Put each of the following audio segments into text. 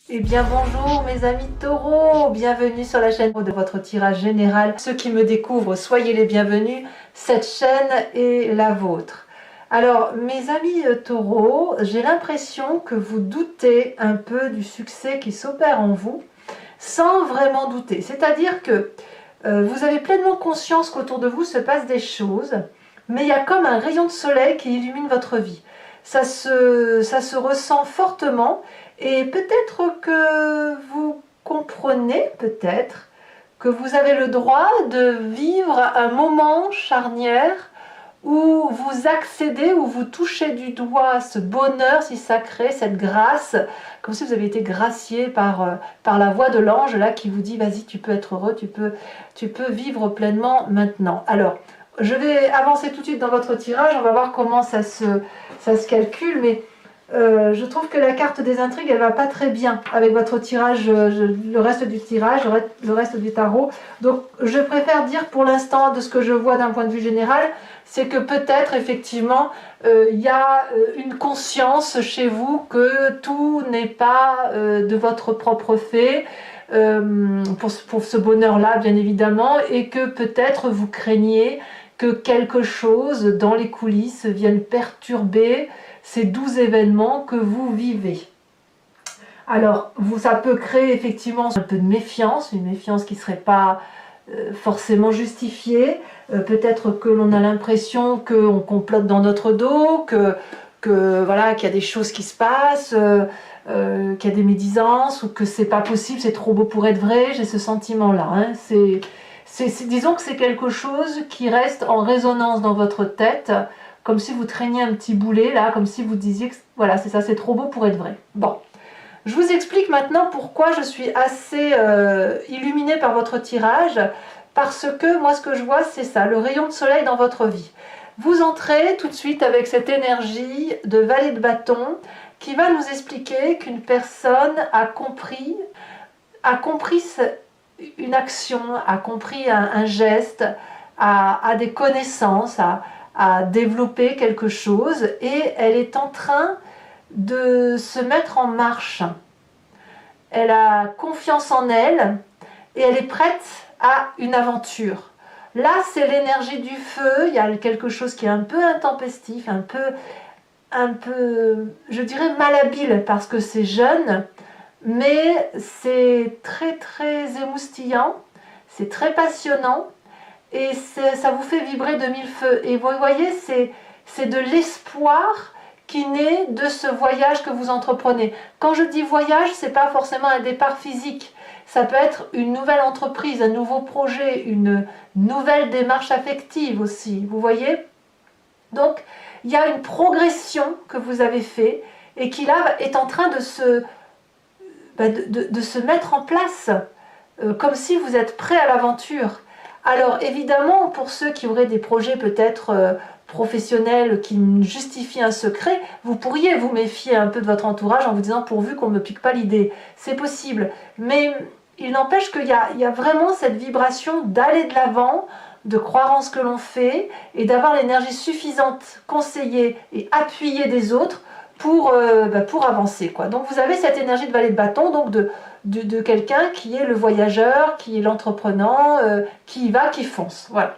Eh bien bonjour mes amis taureaux, bienvenue sur la chaîne de votre tirage général. Ceux qui me découvrent, soyez les bienvenus, cette chaîne est la vôtre. Alors mes amis taureaux, j'ai l'impression que vous doutez un peu du succès qui s'opère en vous, sans vraiment douter. C'est-à-dire que vous avez pleinement conscience qu'autour de vous se passent des choses, mais il y a comme un rayon de soleil qui illumine votre vie. Ça se ressent fortement. Et peut-être que vous comprenez, peut-être, que vous avez le droit de vivre un moment charnière où vous accédez, où vous touchez du doigt ce bonheur si sacré, cette grâce, comme si vous avez été gracié par la voix de l'ange là qui vous dit vas-y, tu peux être heureux, tu peux vivre pleinement maintenant. Alors, je vais avancer tout de suite dans votre tirage, on va voir comment ça se calcule, mais je trouve que la carte des intrigues, elle va pas très bien avec votre tirage, le reste du tirage, le reste du tarot. Donc, je préfère dire pour l'instant, de ce que je vois d'un point de vue général, c'est que peut-être, effectivement, il y a une conscience chez vous que tout n'est pas de votre propre fait, pour ce bonheur-là, bien évidemment, et que peut-être vous craignez que quelque chose dans les coulisses vienne perturber ces doux événements que vous vivez. Alors, ça peut créer effectivement un peu de méfiance, une méfiance qui ne serait pas forcément justifiée. Peut-être que l'on a l'impression qu'on complote dans notre dos, voilà, qu'il y a des choses qui se passent, qu'il y a des médisances, ou que c'est pas possible, c'est trop beau pour être vrai. J'ai ce sentiment-là. Hein. Disons que c'est quelque chose qui reste en résonance dans votre tête, comme si vous traîniez un petit boulet là, comme si vous disiez que voilà, c'est ça, c'est trop beau pour être vrai. Bon, je vous explique maintenant pourquoi je suis assez illuminée par votre tirage, parce que moi ce que je vois c'est ça, le rayon de soleil dans votre vie. Vous entrez tout de suite avec cette énergie de valet de bâton qui va nous expliquer qu'une personne a compris une action, a compris un geste, a des connaissances, à développer quelque chose et elle est en train de se mettre en marche. Elle a confiance en elle et elle est prête à une aventure. Là, c'est l'énergie du feu, il y a quelque chose qui est un peu intempestif, un peu, je dirais malhabile parce que c'est jeune, mais c'est très très émoustillant, c'est très passionnant. Et ça vous fait vibrer de mille feux. Et vous voyez, c'est de l'espoir qui naît de ce voyage que vous entreprenez. Quand je dis voyage, ce n'est pas forcément un départ physique. Ça peut être une nouvelle entreprise, un nouveau projet, une nouvelle démarche affective aussi. Vous voyez? Donc, il y a une progression que vous avez fait et qui là est en train de se mettre en place, comme si vous êtes prêt à l'aventure. Alors évidemment, pour ceux qui auraient des projets peut-être professionnels qui justifient un secret, vous pourriez vous méfier un peu de votre entourage en vous disant pourvu qu'on ne me pique pas l'idée. C'est possible, mais il n'empêche qu'il y a vraiment cette vibration d'aller de l'avant, de croire en ce que l'on fait et d'avoir l'énergie suffisante, conseillée et appuyée des autres pour avancer, quoi. Donc vous avez cette énergie de valet de bâton, donc de quelqu'un qui est le voyageur, qui est l'entreprenant, qui y va, qui fonce. Voilà.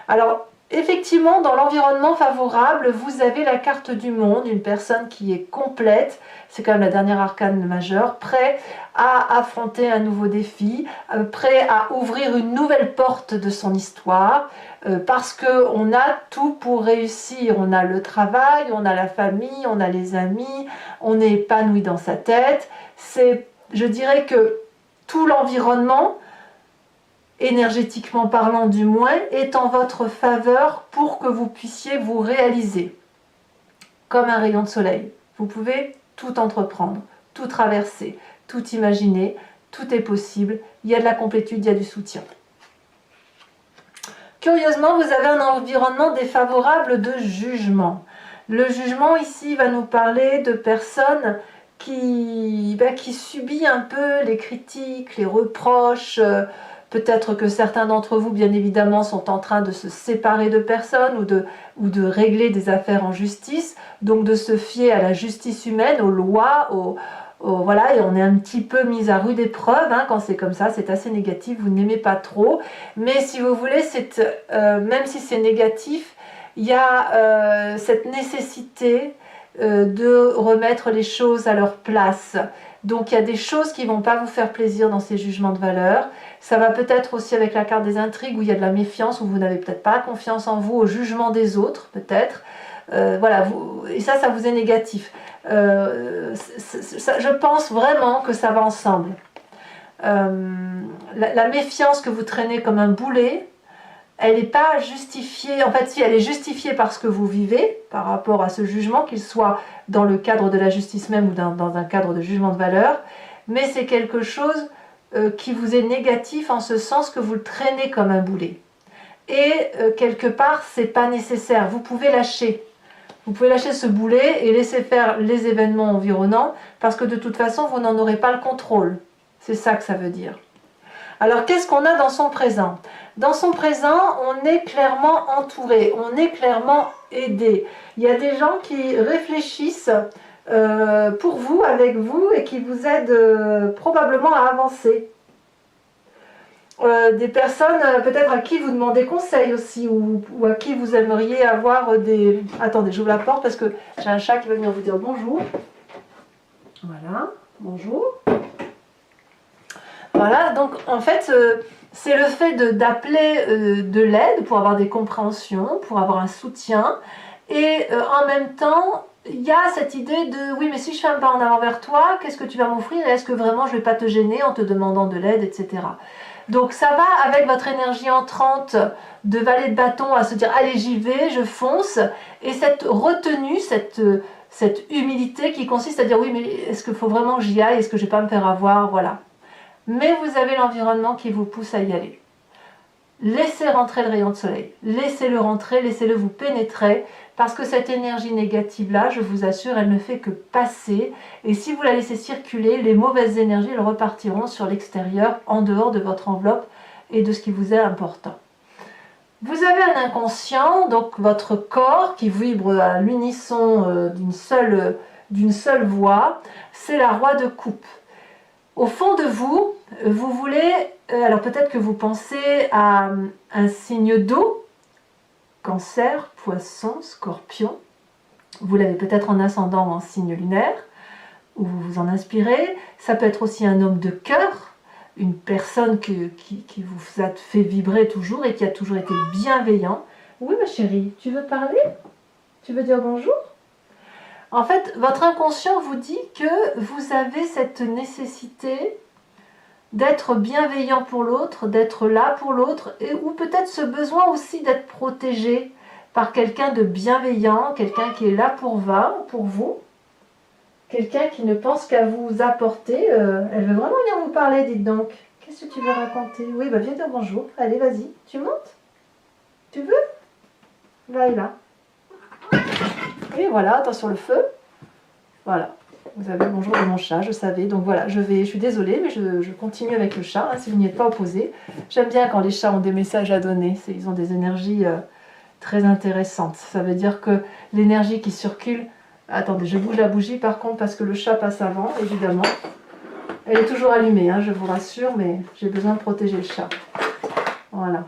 Alors, effectivement, dans l'environnement favorable, vous avez la carte du monde, une personne qui est complète, c'est quand même la dernière arcane majeure, prêt à affronter un nouveau défi, prêt à ouvrir une nouvelle porte de son histoire, parce qu'on a tout pour réussir. On a le travail, on a la famille, on a les amis, on est épanoui dans sa tête. Je dirais que tout l'environnement, énergétiquement parlant du moins, est en votre faveur pour que vous puissiez vous réaliser. Comme un rayon de soleil. Vous pouvez tout entreprendre, tout traverser, tout imaginer, tout est possible. Il y a de la complétude, il y a du soutien. Curieusement, vous avez un environnement défavorable de jugement. Le jugement ici va nous parler de personnes qui subissent un peu les critiques, les reproches. Peut-être que certains d'entre vous, bien évidemment, sont en train de se séparer de personnes ou de régler des affaires en justice, donc de se fier à la justice humaine, aux lois, voilà, et on est un petit peu mis à rude épreuve, hein, quand c'est comme ça, c'est assez négatif, vous n'aimez pas trop, mais si vous voulez, même si c'est négatif, il y a cette nécessité de remettre les choses à leur place. Donc il y a des choses qui ne vont pas vous faire plaisir dans ces jugements de valeur. Ça va peut-être aussi avec la carte des intrigues où il y a de la méfiance, où vous n'avez peut-être pas confiance en vous, au jugement des autres peut-être. Voilà, et ça vous est négatif. Je pense vraiment que ça va ensemble. La méfiance que vous traînez comme un boulet, elle n'est pas justifiée, en fait si elle est justifiée par ce que vous vivez, par rapport à ce jugement, qu'il soit dans le cadre de la justice même ou dans un cadre de jugement de valeur, mais c'est quelque chose qui vous est négatif en ce sens que vous le traînez comme un boulet. Et quelque part, c'est pas nécessaire, vous pouvez lâcher. Vous pouvez lâcher ce boulet et laisser faire les événements environnants, parce que de toute façon, vous n'en aurez pas le contrôle. C'est ça que ça veut dire. Alors, qu'est-ce qu'on a dans son présent? Dans son présent, on est clairement entouré, on est clairement aidé. Il y a des gens qui réfléchissent pour vous, avec vous, et qui vous aident probablement à avancer. Des personnes peut-être à qui vous demandez conseil aussi, ou à qui vous aimeriez avoir des... Attendez, j'ouvre la porte parce que j'ai un chat qui va venir vous dire bonjour. Voilà, bonjour. Voilà, donc en fait, c'est le fait d'appeler de l'aide pour avoir des compréhensions, pour avoir un soutien, et en même temps, il y a cette idée de oui, mais si je fais un pas en avant vers toi, qu'est-ce que tu vas m'offrir, et est-ce que vraiment je ne vais pas te gêner en te demandant de l'aide, etc. Donc ça va avec votre énergie entrante de valet de bâton à se dire allez j'y vais, je fonce, et cette retenue, cette humilité qui consiste à dire oui, mais est-ce qu'il faut vraiment que j'y aille, est-ce que je ne vais pas me faire avoir, voilà. Mais vous avez l'environnement qui vous pousse à y aller. Laissez rentrer le rayon de soleil, laissez-le rentrer, laissez-le vous pénétrer, parce que cette énergie négative-là, je vous assure, elle ne fait que passer, et si vous la laissez circuler, les mauvaises énergies, elles repartiront sur l'extérieur, en dehors de votre enveloppe et de ce qui vous est important. Vous avez un inconscient, donc votre corps qui vibre à l'unisson d'une seule voix, c'est la roi de coupe. Au fond de vous, vous voulez, alors peut-être que vous pensez à un signe d'eau, Cancer, Poisson, Scorpion. Vous l'avez peut-être en ascendant ou en signe lunaire, où vous vous en inspirez. Ça peut être aussi un homme de cœur, une personne qui vous a fait vibrer toujours et qui a toujours été bienveillant. Oui ma chérie, tu veux parler? Tu veux dire bonjour? En fait, votre inconscient vous dit que vous avez cette nécessité d'être bienveillant pour l'autre, d'être là pour l'autre, ou peut-être ce besoin aussi d'être protégé par quelqu'un de bienveillant, quelqu'un qui est là pour vous, quelqu'un qui ne pense qu'à vous apporter. Elle veut vraiment venir vous parler, dites donc. Qu'est-ce que tu veux raconter? Oui, bah viens dire bonjour. Allez, vas-y. Tu montes? Tu veux? Là et là. Et voilà, attention le feu. Voilà. Vous avez le bonjour de mon chat, je savais. Donc voilà, je suis désolée, mais je continue avec le chat, hein, si vous n'y êtes pas opposé. J'aime bien quand les chats ont des messages à donner. Ils ont des énergies très intéressantes. Ça veut dire que l'énergie qui circule... Attendez, je bouge la bougie par contre parce que le chat passe avant, évidemment. Elle est toujours allumée, hein, je vous rassure, mais j'ai besoin de protéger le chat. Voilà.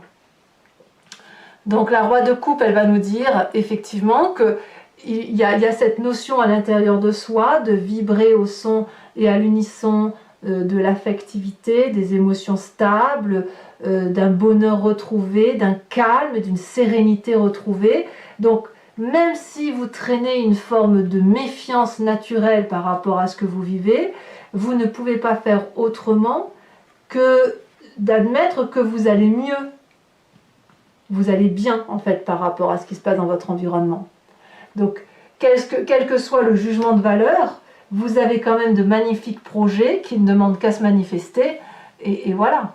Donc la roi de coupe, elle va nous dire effectivement que il y a cette notion à l'intérieur de soi de vibrer au son et à l'unisson de l'affectivité, des émotions stables, d'un bonheur retrouvé, d'un calme, d'une sérénité retrouvée. Donc même si vous traînez une forme de méfiance naturelle par rapport à ce que vous vivez, vous ne pouvez pas faire autrement que d'admettre que vous allez mieux. Vous allez bien en fait par rapport à ce qui se passe dans votre environnement. Donc, quel que soit le jugement de valeur, vous avez quand même de magnifiques projets qui ne demandent qu'à se manifester, et voilà.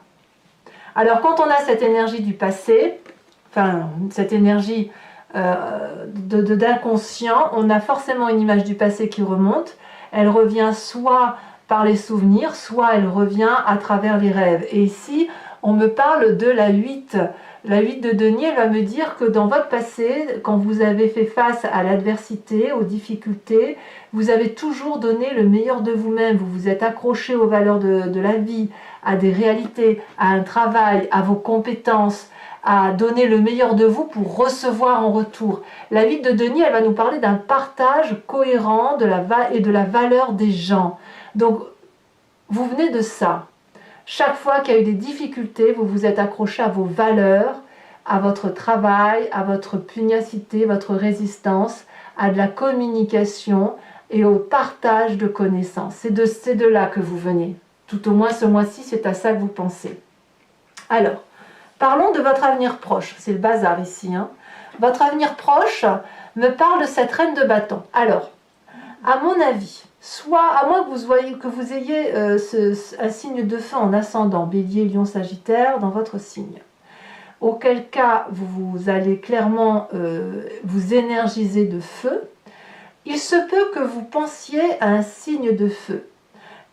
Alors, quand on a cette énergie du passé, enfin, cette énergie d'inconscient, on a forcément une image du passé qui remonte. Elle revient soit par les souvenirs, soit elle revient à travers les rêves. Et ici, on me parle de la 8. La 8 de denier, elle va me dire que dans votre passé, quand vous avez fait face à l'adversité, aux difficultés, vous avez toujours donné le meilleur de vous-même. Vous vous êtes accroché aux valeurs de la vie, à des réalités, à un travail, à vos compétences, à donner le meilleur de vous pour recevoir en retour. La 8 de denier, elle va nous parler d'un partage cohérent et de la valeur des gens. Donc, vous venez de ça. Chaque fois qu'il y a eu des difficultés, vous vous êtes accroché à vos valeurs, à votre travail, à votre pugnacité, votre résistance, à de la communication et au partage de connaissances. C'est de là que vous venez. Tout au moins ce mois-ci, c'est à ça que vous pensez. Alors, parlons de votre avenir proche. C'est le bazar ici. Votre avenir proche me parle de cette reine de bâton. Alors, à mon avis, soit à moins que vous ayez un signe de feu en ascendant, bélier, lion, sagittaire, dans votre signe. Auquel cas, vous allez clairement vous énergiser de feu. Il se peut que vous pensiez à un signe de feu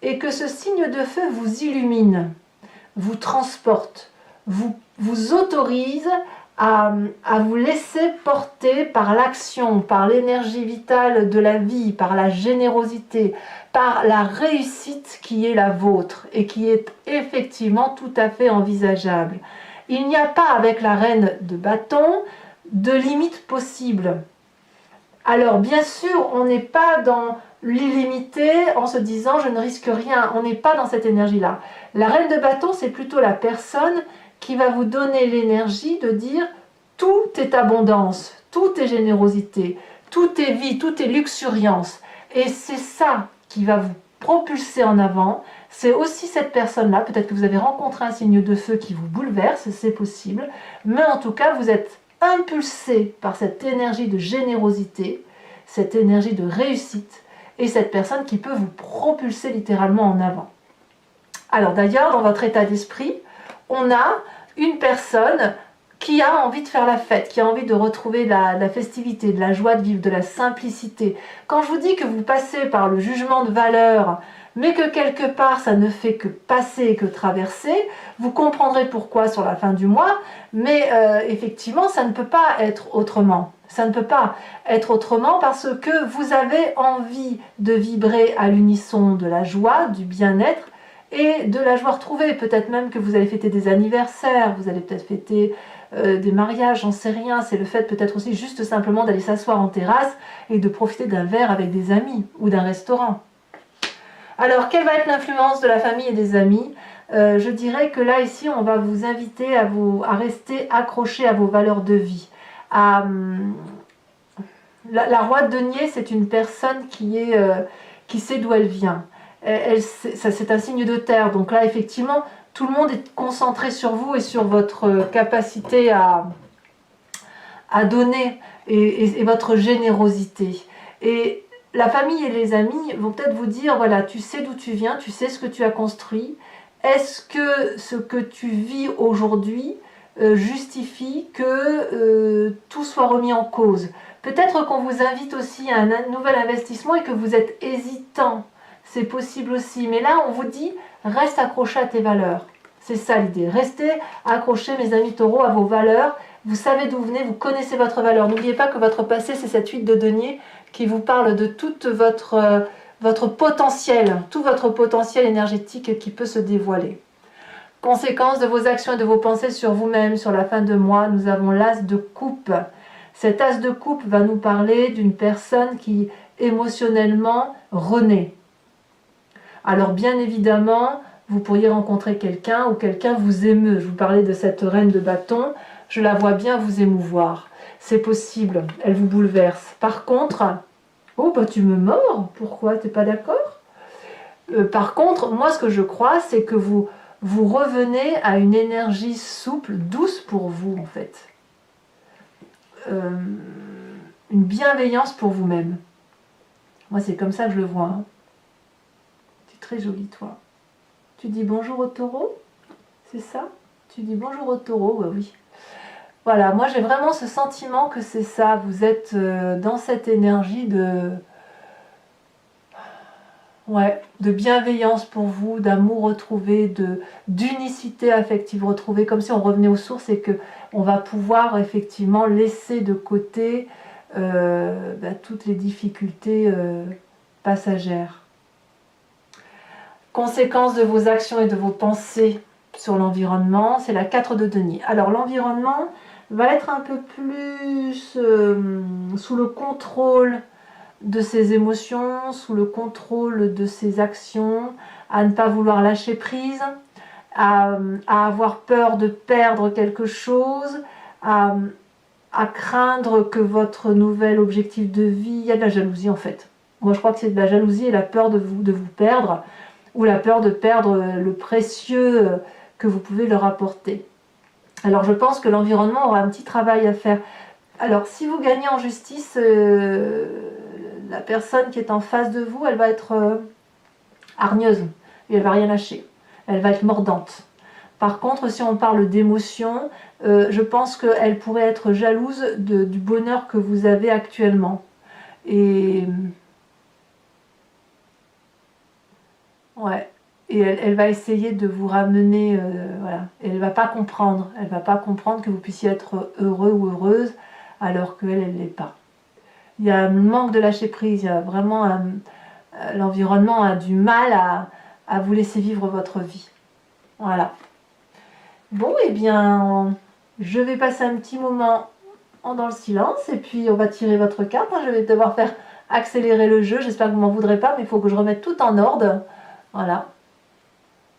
et que ce signe de feu vous illumine, vous transporte, vous autorise à vous laisser porter par l'action, par l'énergie vitale de la vie, par la générosité, par la réussite qui est la vôtre et qui est effectivement tout à fait envisageable. Il n'y a pas avec la reine de bâton de limite possible. Alors bien sûr, on n'est pas dans l'illimité en se disant je ne risque rien, on n'est pas dans cette énergie-là. La reine de bâton, c'est plutôt la personne qui va vous donner l'énergie de dire tout est abondance, tout est générosité, tout est vie, tout est luxuriance. Et c'est ça qui va vous propulser en avant. C'est aussi cette personne-là, peut-être que vous avez rencontré un signe de feu qui vous bouleverse, c'est possible, mais en tout cas vous êtes impulsé par cette énergie de générosité, cette énergie de réussite, et cette personne qui peut vous propulser littéralement en avant. Alors d'ailleurs, dans votre état d'esprit, on a une personne qui a envie de faire la fête, qui a envie de retrouver la festivité, de la joie de vivre, de la simplicité. Quand je vous dis que vous passez par le jugement de valeur, mais que quelque part ça ne fait que passer, que traverser, vous comprendrez pourquoi sur la fin du mois, mais effectivement ça ne peut pas être autrement. Ça ne peut pas être autrement parce que vous avez envie de vibrer à l'unisson de la joie, du bien-être et de la joie retrouvée. Peut-être même que vous allez fêter des anniversaires, vous allez peut-être fêter des mariages, j'en sais rien. C'est le fait peut-être aussi juste simplement d'aller s'asseoir en terrasse et de profiter d'un verre avec des amis ou d'un restaurant. Alors, quelle va être l'influence de la famille et des amis? Je dirais que là, ici, on va vous inviter à rester accroché à vos valeurs de vie. La roi de denier, c'est une personne qui sait d'où elle vient. C'est un signe de terre, donc là, effectivement, tout le monde est concentré sur vous et sur votre capacité à donner et votre générosité. Et la famille et les amis vont peut-être vous dire, voilà, tu sais d'où tu viens, tu sais ce que tu as construit. Est-ce que ce que tu vis aujourd'hui justifie que tout soit remis en cause? Peut-être qu'on vous invite aussi à un nouvel investissement et que vous êtes hésitant. C'est possible aussi. Mais là, on vous dit, reste accroché à tes valeurs. C'est ça l'idée. Restez accrochés, mes amis taureaux, à vos valeurs. Vous savez d'où vous venez, vous connaissez votre valeur. N'oubliez pas que votre passé, c'est cette 8 de denier qui vous parle de tout votre potentiel, tout votre potentiel énergétique qui peut se dévoiler. Conséquence de vos actions et de vos pensées sur vous-même, sur la fin de mois, nous avons l'as de coupe. Cet as de coupe va nous parler d'une personne qui émotionnellement renaît. Alors bien évidemment, vous pourriez rencontrer quelqu'un ou quelqu'un vous émeut. Je vous parlais de cette reine de bâton, je la vois bien vous émouvoir. C'est possible, elle vous bouleverse. Par contre, oh bah tu me mords, pourquoi, t'es pas d'accord? Par contre, moi ce que je crois, c'est que vous revenez à une énergie souple, douce pour vous en fait. Une bienveillance pour vous-même. Moi c'est comme ça que je le vois. Tu es très jolie toi. Tu dis bonjour au taureau? C'est ça? Tu dis bonjour au taureau? Ouais, oui. Voilà, moi j'ai vraiment ce sentiment que c'est ça. Vous êtes dans cette énergie de Ouais, de bienveillance pour vous, d'amour retrouvé, d'unicité affective retrouvée, comme si on revenait aux sources et que on va pouvoir effectivement laisser de côté toutes les difficultés passagères. Conséquence de vos actions et de vos pensées sur l'environnement, c'est la 4 de denier. Alors l'environnement va être un peu plus sous le contrôle de ses émotions, sous le contrôle de ses actions, à ne pas vouloir lâcher prise, à avoir peur de perdre quelque chose, à craindre que votre nouvel objectif de vie, il y a de la jalousie en fait. Moi je crois que c'est de la jalousie et la peur de vous perdre, ou la peur de perdre le précieux que vous pouvez leur apporter. Alors je pense que l'environnement aura un petit travail à faire. Alors si vous gagnez en justice, la personne qui est en face de vous, elle va être hargneuse et elle va rien lâcher. Elle va être mordante. Par contre, si on parle d'émotion, je pense qu'elle pourrait être jalouse du bonheur que vous avez actuellement. Et ouais. Et elle va essayer de vous ramener, voilà. Et elle va pas comprendre. Elle va pas comprendre que vous puissiez être heureux ou heureuse alors qu'elle, elle l'est pas. Il y a un manque de lâcher prise. Il y a vraiment l'environnement a du mal à vous laisser vivre votre vie. Voilà. Bon, eh bien, je vais passer un petit moment dans le silence et puis on va tirer votre carte. Je vais devoir faire accélérer le jeu. J'espère que vous m'en voudrez pas, mais il faut que je remette tout en ordre. Voilà.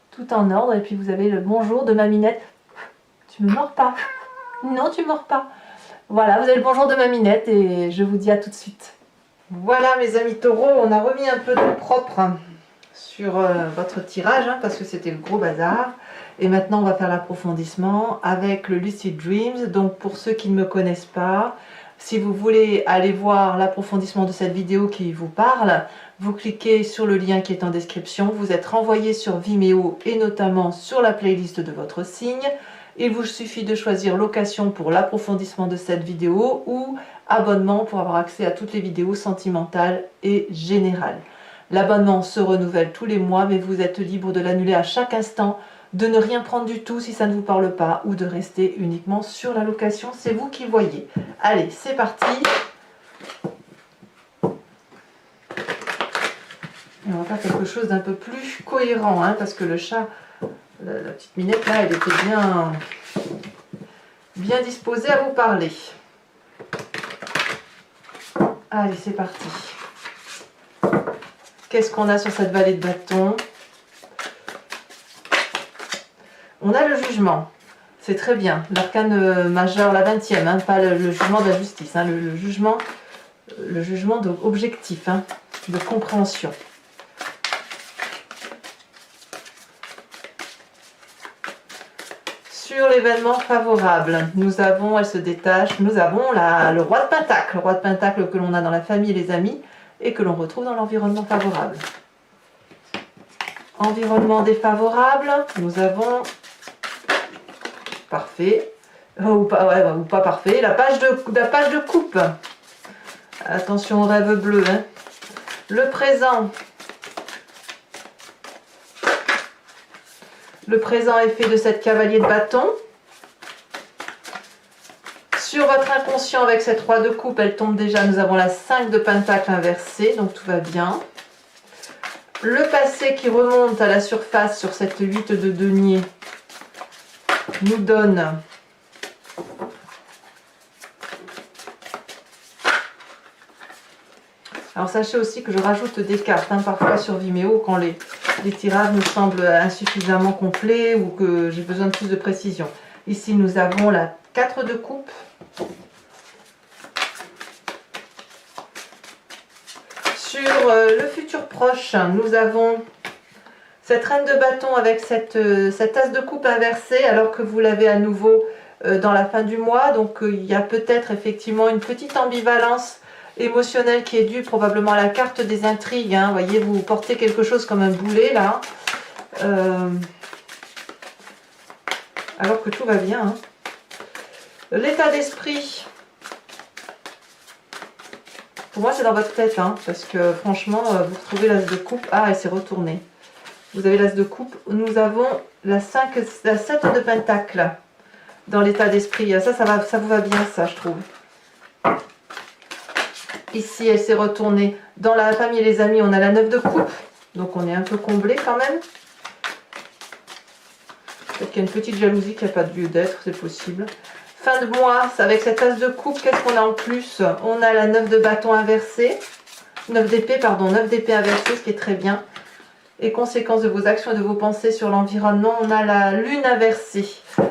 Tout en ordre. Et puis vous avez le bonjour de Maminette. Tu me mords pas. Non, tu mords pas. Voilà, vous avez le bonjour de Maminette et je vous dis à tout de suite. Voilà mes amis taureaux, on a remis un peu de propre sur votre tirage parce que c'était le gros bazar. Et maintenant on va faire l'approfondissement avec le Lucid Dreams. Donc pour ceux qui ne me connaissent pas, si vous voulez aller voir l'approfondissement de cette vidéo qui vous parle, vous cliquez sur le lien qui est en description, vous êtes renvoyé sur Vimeo et notamment sur la playlist de votre signe. Il vous suffit de choisir location pour l'approfondissement de cette vidéo ou abonnement pour avoir accès à toutes les vidéos sentimentales et générales. L'abonnement se renouvelle tous les mois, mais vous êtes libre de l'annuler à chaque instant, de ne rien prendre du tout si ça ne vous parle pas ou de rester uniquement sur la location. C'est vous qui voyez. Allez, c'est parti. Et on va faire quelque chose d'un peu plus cohérent, parce que le chat, la petite minette là, elle était bien disposée à vous parler. Allez, c'est parti. Qu'est-ce qu'on a sur cette vallée de bâton? On a le jugement. C'est très bien. L'arcane majeur, la 20e, pas le jugement de la justice, le jugement objectif, de compréhension. Sur l'événement favorable, nous avons, elle se détache, nous avons le roi de Pentacle. Le roi de Pentacle que l'on a dans la famille et les amis et que l'on retrouve dans l'environnement favorable. Environnement défavorable, nous avons, parfait, ou pas parfait, la page de coupe. Attention au rêve bleu. Le présent. Le présent est fait de cette cavalier de bâton. Sur votre inconscient avec cette roi de coupe, elle tombe déjà. Nous avons la 5 de pentacle inversée, donc tout va bien. Le passé qui remonte à la surface sur cette 8 de denier nous donne alors sachez aussi que je rajoute des cartes parfois sur Vimeo quand les tirages me semblent insuffisamment complets ou que j'ai besoin de plus de précision. Ici nous avons la 4 de coupe. Sur le futur proche, nous avons cette reine de bâton avec cette as de coupe inversée alors que vous l'avez à nouveau dans la fin du mois. Donc il y a peut-être effectivement une petite ambivalence émotionnelle qui est due probablement à la carte des intrigues. Vous voyez, vous portez quelque chose comme un boulet là. Alors que tout va bien. L'état d'esprit. Pour moi, c'est dans votre tête, hein, parce que franchement, vous retrouvez l'as de coupe. Ah, elle s'est retournée. Vous avez l'as de coupe. Nous avons la 7 de pentacle dans l'état d'esprit. Ça vous va bien, ça, je trouve. Ici, elle s'est retournée. Dans la famille et les amis, on a la 9 de coupe. Donc, on est un peu comblé quand même. Peut-être qu'il y a une petite jalousie qui n'a pas de lieu d'être, c'est possible. Fin de mois, avec cette as de coupe, qu'est-ce qu'on a en plus? On a la 9 de bâton inversée. 9 d'épée, pardon, 9 d'épée inversée, ce qui est très bien. Et conséquences de vos actions et de vos pensées sur l'environnement, on a la lune inversée.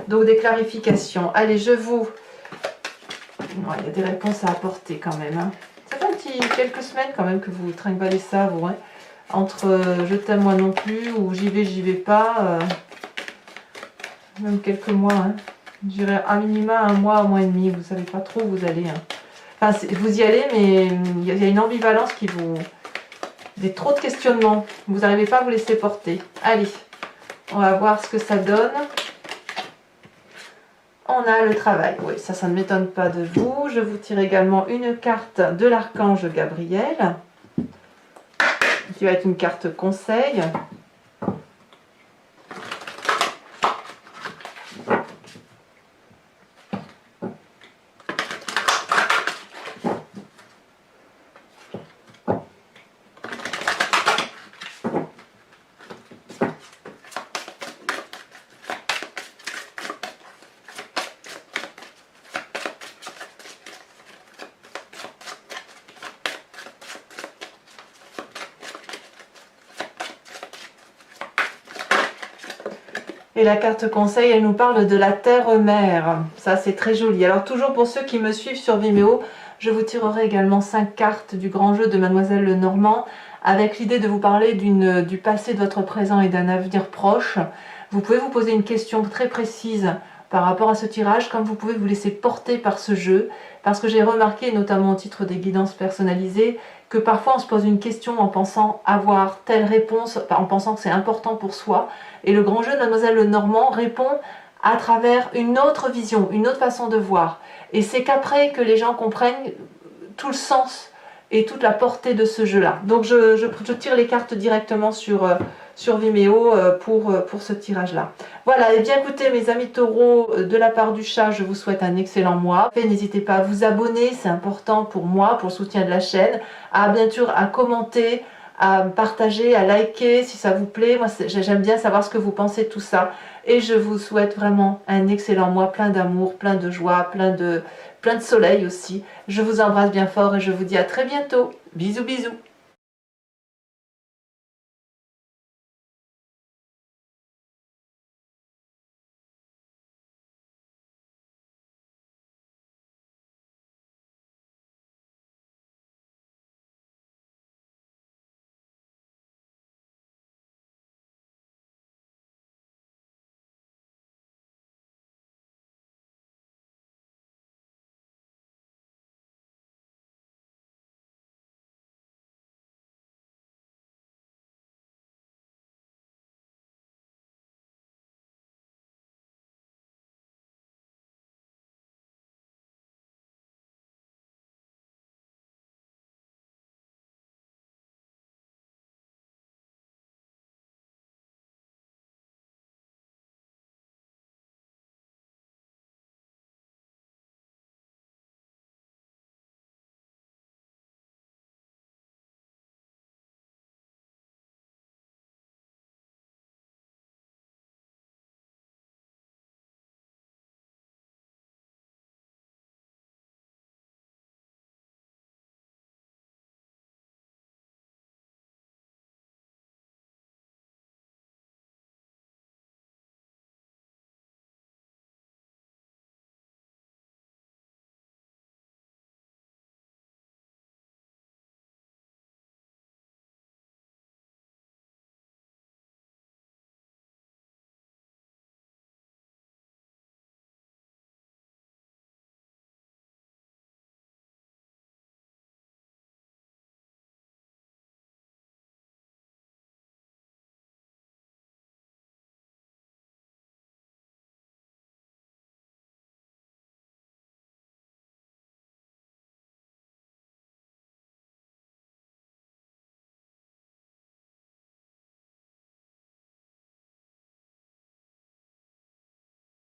Donc, des clarifications. Allez, il y a des réponses à apporter quand même. Hein. Ça fait quelques semaines quand même que vous trinquez ça, vous. Hein. Entre je t'aime moi non plus ou j'y vais pas. Même quelques mois. Hein. Je dirais à minima un mois et demi. Vous savez pas trop où vous allez. Hein. Enfin, vous y allez, mais il y a une ambivalence qui vous... trop de questionnements. Vous n'arrivez pas à vous laisser porter. Allez, on va voir ce que ça donne. On a le travail. Oui, ça ne m'étonne pas de vous. Je vous tire également une carte de l'archange Gabriel, qui va être une carte conseil. Et la carte conseil, elle nous parle de la terre-mère. Ça, c'est très joli. Alors, toujours pour ceux qui me suivent sur Vimeo, je vous tirerai également 5 cartes du grand jeu de Mademoiselle Lenormand, avec l'idée de vous parler du passé de votre présent et d'un avenir proche. Vous pouvez vous poser une question très précise par rapport à ce tirage, comme vous pouvez vous laisser porter par ce jeu, parce que j'ai remarqué, notamment au titre des guidances personnalisées, que parfois on se pose une question en pensant avoir telle réponse, en pensant que c'est important pour soi, et le grand jeu de Mademoiselle Lenormand répond à travers une autre vision, une autre façon de voir. Et c'est qu'après que les gens comprennent tout le sens et toute la portée de ce jeu-là. Donc je tire les cartes directement sur Vimeo pour ce tirage-là. Voilà, et bien écoutez mes amis taureaux, de la part du chat, je vous souhaite un excellent mois. N'hésitez pas à vous abonner, c'est important pour moi, pour le soutien de la chaîne, à bien sûr à commenter, à partager, à liker si ça vous plaît. Moi j'aime bien savoir ce que vous pensez de tout ça. Et je vous souhaite vraiment un excellent mois, plein d'amour, plein de joie, plein de soleil aussi. Je vous embrasse bien fort et je vous dis à très bientôt. Bisous bisous.